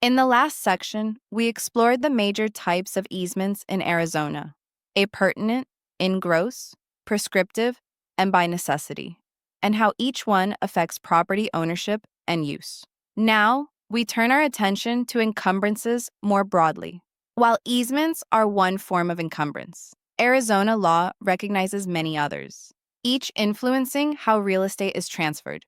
In the last section, we explored the major types of easements in Arizona: appurtenant, in gross, prescriptive, and by necessity, and how each one affects property ownership and use. Now, we turn our attention to encumbrances more broadly. While easements are one form of encumbrance, Arizona law recognizes many others, each influencing how real estate is transferred,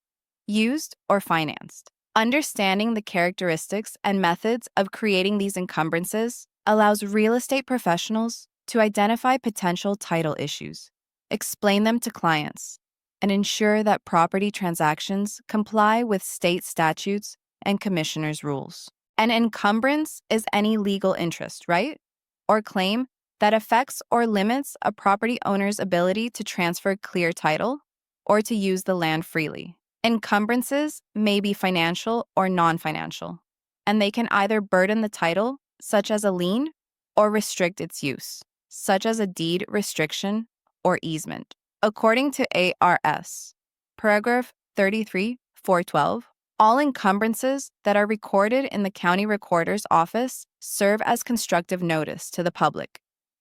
used, or financed. Understanding the characteristics and methods of creating these encumbrances allows real estate professionals to identify potential title issues, explain them to clients, and ensure that property transactions comply with state statutes and commissioners' rules. An encumbrance is any legal interest, right, or claim that affects or limits a property owner's ability to transfer clear title or to use the land freely. Encumbrances may be financial or non-financial, and they can either burden the title, such as a lien, or restrict its use, such as a deed restriction or easement. According to ARS, paragraph 33-412, all encumbrances that are recorded in the county recorder's office serve as constructive notice to the public,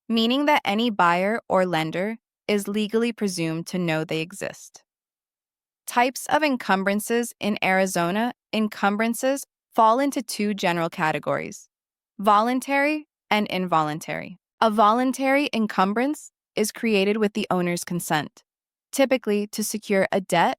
meaning that any buyer or lender is legally presumed to know they exist. Types of encumbrances in Arizona. Encumbrances fall into two general categories: voluntary and involuntary. A voluntary encumbrance is created with the owner's consent, typically to secure a debt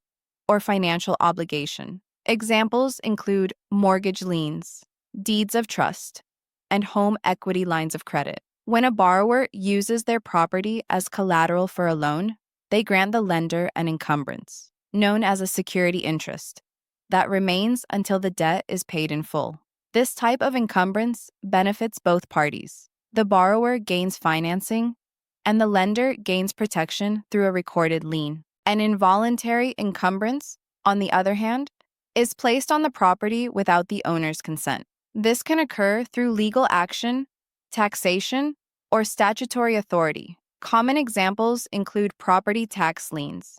or financial obligation. Examples include mortgage liens, deeds of trust, and home equity lines of credit. When a borrower uses their property as collateral for a loan, they grant the lender an encumbrance, known as a security interest, that remains until the debt is paid in full. This type of encumbrance benefits both parties. The borrower gains financing, and the lender gains protection through a recorded lien. An involuntary encumbrance, on the other hand, is placed on the property without the owner's consent. This can occur through legal action, taxation, or statutory authority. Common examples include property tax liens,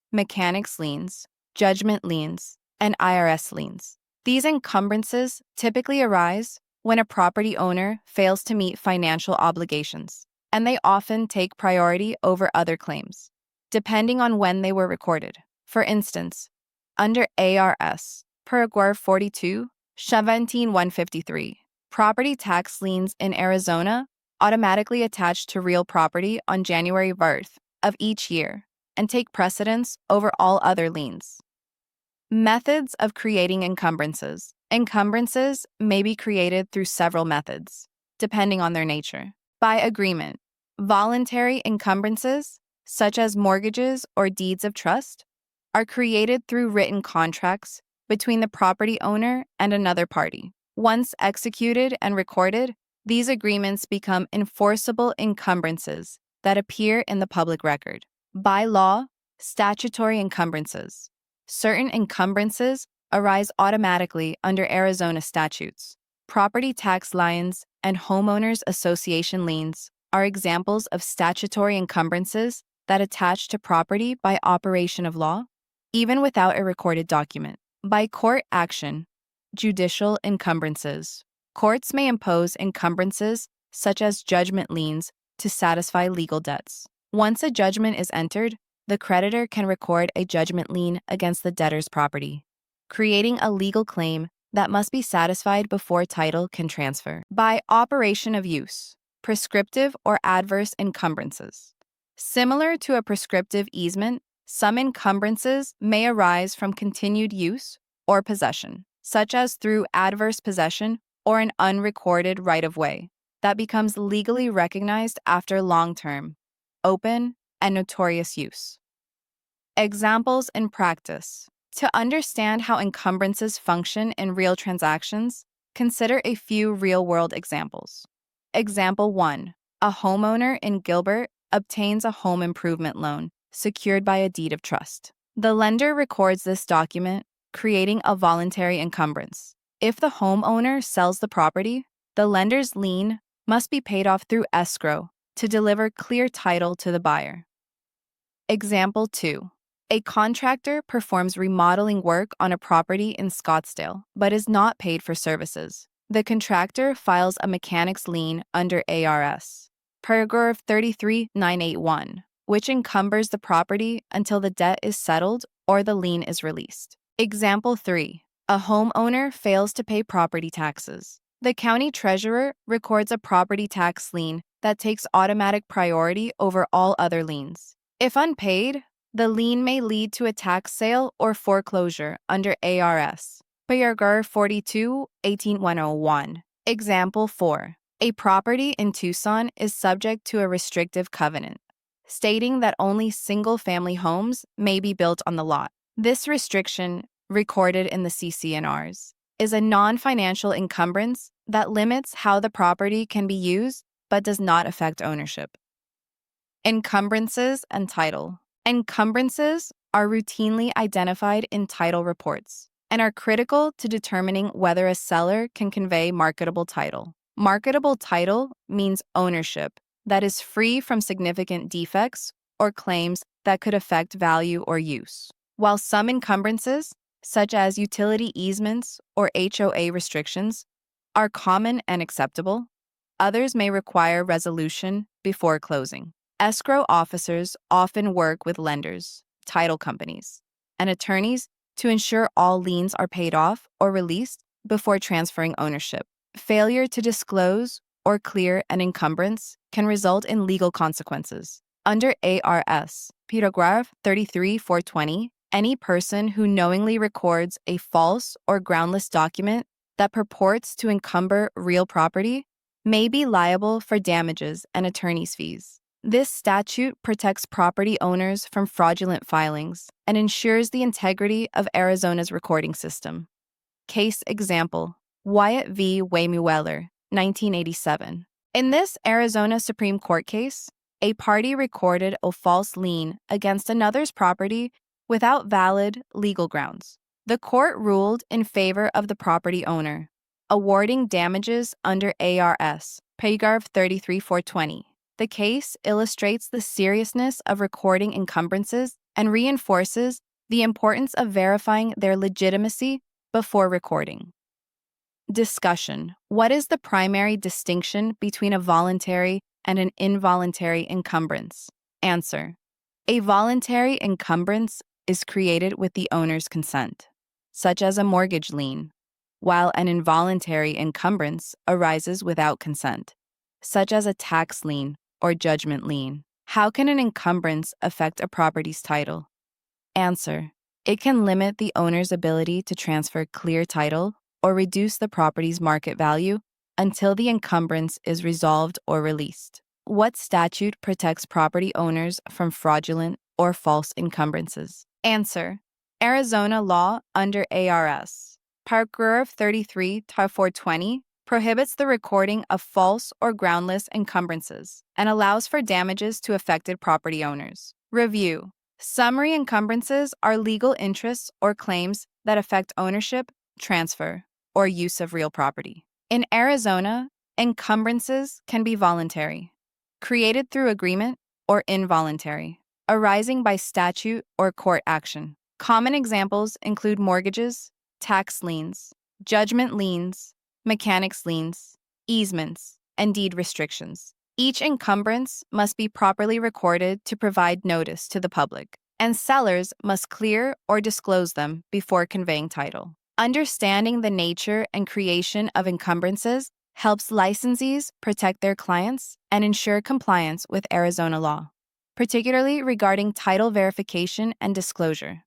mechanics liens, judgment liens, and IRS liens. These encumbrances typically arise when a property owner fails to meet financial obligations, and they often take priority over other claims, depending on when they were recorded. For instance, under ARS, paragraph 42, 17153, property tax liens in Arizona automatically attach to real property on January 1st of each year and take precedence over all other liens. Methods of creating encumbrances. Encumbrances may be created through several methods, depending on their nature. By agreement, voluntary encumbrances, such as mortgages or deeds of trust, are created through written contracts between the property owner and another party. Once executed and recorded, these agreements become enforceable encumbrances that appear in the public record. By law, statutory encumbrances. Certain encumbrances arise automatically under Arizona statutes. Property tax liens and homeowners association liens are examples of statutory encumbrances that attach to property by operation of law, even without a recorded document. By court action, judicial encumbrances. Courts may impose encumbrances such as judgment liens to satisfy legal debts. Once a judgment is entered, the creditor can record a judgment lien against the debtor's property, creating a legal claim that must be satisfied before title can transfer. By operation of use, prescriptive or adverse encumbrances. Similar to a prescriptive easement, some encumbrances may arise from continued use or possession, such as through adverse possession or an unrecorded right-of-way that becomes legally recognized after long-term, open, and notorious use. Examples in practice. To understand how encumbrances function in real transactions, consider a few real-world examples. Example 1. A homeowner in Gilbert obtains a home improvement loan secured by a deed of trust. The lender records this document, creating a voluntary encumbrance. If the homeowner sells the property, the lender's lien must be paid off through escrow to deliver clear title to the buyer. Example 2. A contractor performs remodeling work on a property in Scottsdale, but is not paid for services. The contractor files a mechanics lien under ARS, paragraph 33981, which encumbers the property until the debt is settled or the lien is released. Example 3. A homeowner fails to pay property taxes. The county treasurer records a property tax lien that takes automatic priority over all other liens. If unpaid, the lien may lead to a tax sale or foreclosure under ARS. Paragraph 42, 18101. Example 4. A property in Tucson is subject to a restrictive covenant, stating that only single-family homes may be built on the lot. This restriction, recorded in the CC&Rs, is a non-financial encumbrance that limits how the property can be used but does not affect ownership. Encumbrances and title. Encumbrances are routinely identified in title reports and are critical to determining whether a seller can convey marketable title. Marketable title means ownership that is free from significant defects or claims that could affect value or use. While some encumbrances, such as utility easements or HOA restrictions, are common and acceptable, others may require resolution before closing. Escrow officers often work with lenders, title companies, and attorneys to ensure all liens are paid off or released before transferring ownership. Failure to disclose or clear an encumbrance can result in legal consequences. Under ARS, paragraph 33-420, any person who knowingly records a false or groundless document that purports to encumber real property may be liable for damages and attorney's fees. This statute protects property owners from fraudulent filings and ensures the integrity of Arizona's recording system. Case example: Wyatt v. Waymueller, 1987. In this Arizona Supreme Court case, a party recorded a false lien against another's property without valid legal grounds. The court ruled in favor of the property owner, awarding damages under ARS, paragraph 33-420. The case illustrates the seriousness of recording encumbrances and reinforces the importance of verifying their legitimacy before recording. Discussion. What is the primary distinction between a voluntary and an involuntary encumbrance? Answer. A voluntary encumbrance is created with the owner's consent, such as a mortgage lien, while an involuntary encumbrance arises without consent, such as a tax lien or judgment lien. How can an encumbrance affect a property's title? Answer. It can limit the owner's ability to transfer clear title or reduce the property's market value until the encumbrance is resolved or released. What statute protects property owners from fraudulent or false encumbrances? Answer. Arizona law under ARS. Paragraph 33-420 prohibits the recording of false or groundless encumbrances and allows for damages to affected property owners. Review. Summary encumbrances are legal interests or claims that affect ownership, transfer, or use of real property. In Arizona, encumbrances can be voluntary, created through agreement, or involuntary, arising by statute or court action. Common examples include mortgages, tax liens, judgment liens, mechanics liens, easements, and deed restrictions. Each encumbrance must be properly recorded to provide notice to the public, and sellers must clear or disclose them before conveying title. Understanding the nature and creation of encumbrances helps licensees protect their clients and ensure compliance with Arizona law, particularly regarding title verification and disclosure.